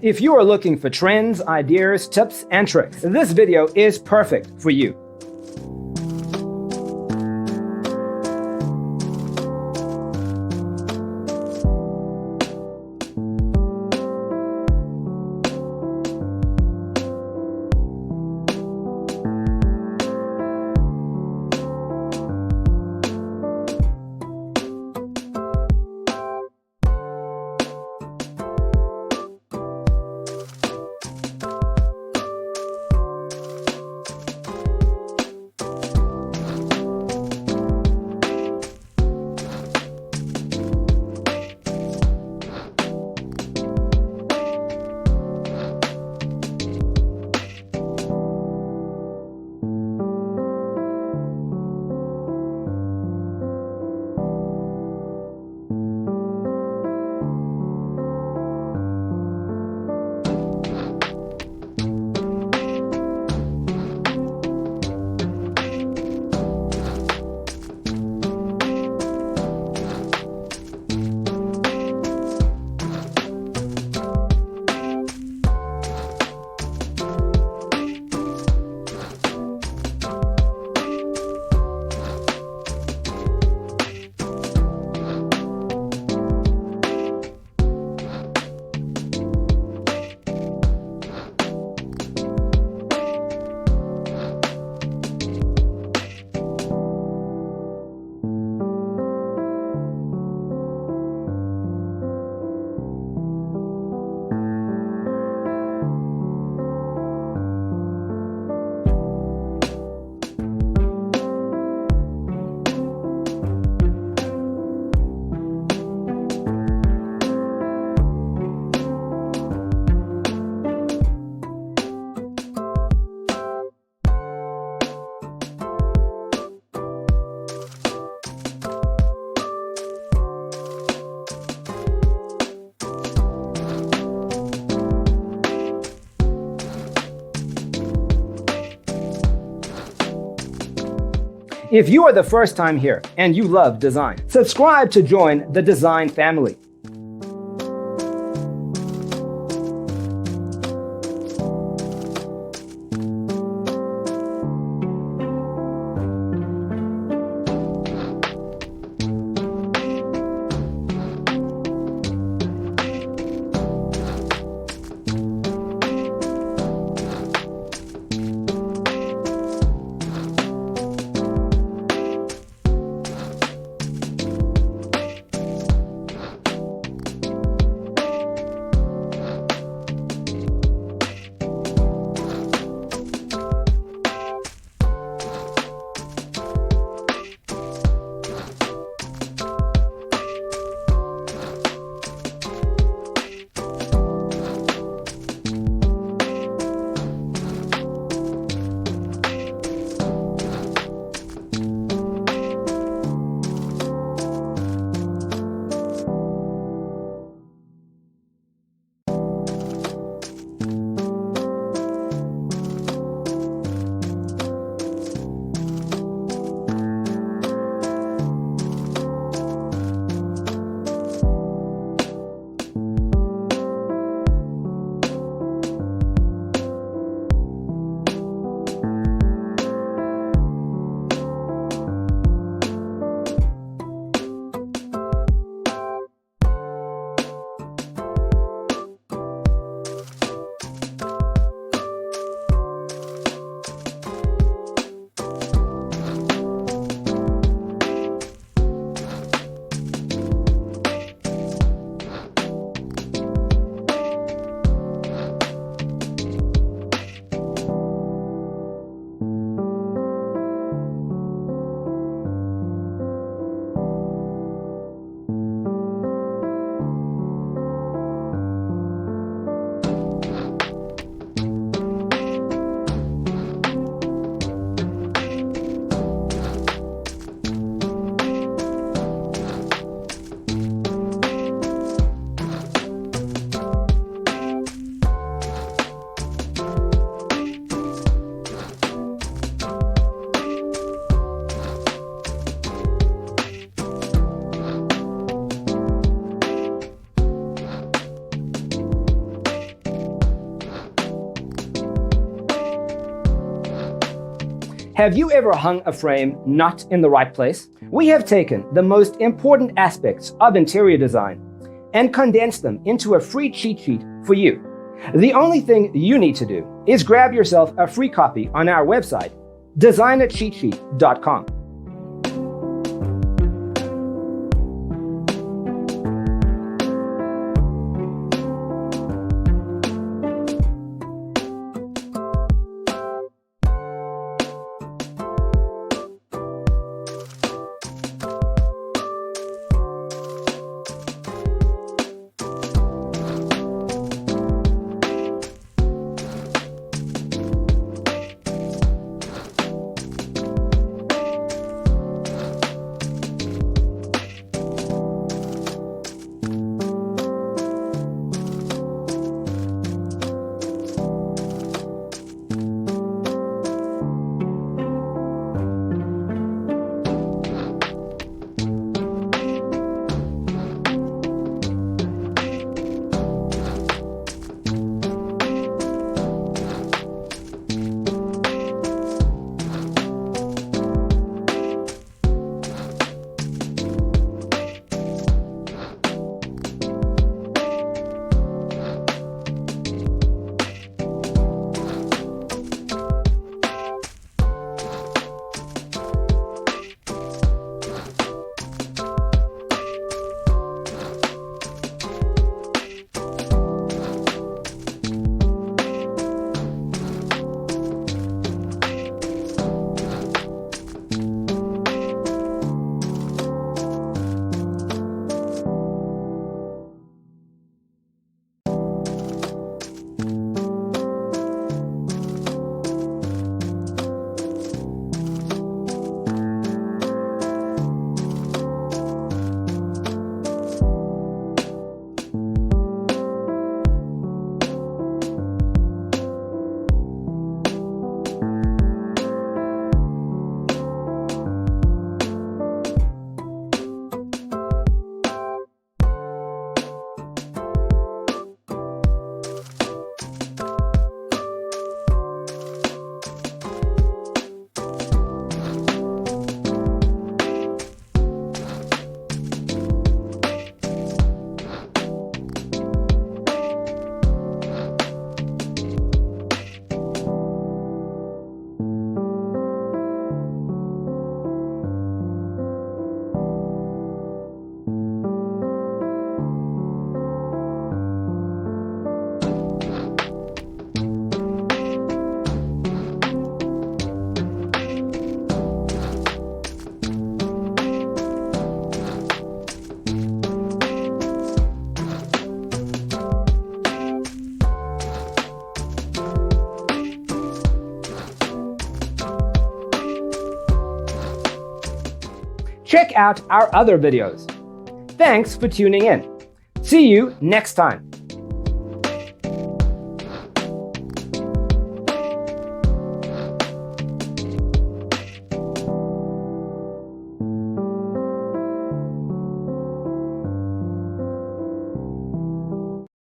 If you are looking for trends, ideas, tips, and tricks, this video is perfect for you. If you are the first time here and you love design, subscribe to join the design family. Have you ever hung a frame not in the right place? We have taken the most important aspects of interior design and condensed them into a free cheat sheet for you. The only thing you need to do is grab yourself a free copy on our website, designercheatsheet.com. Check out our other videos. Thanks for tuning in. See you next time.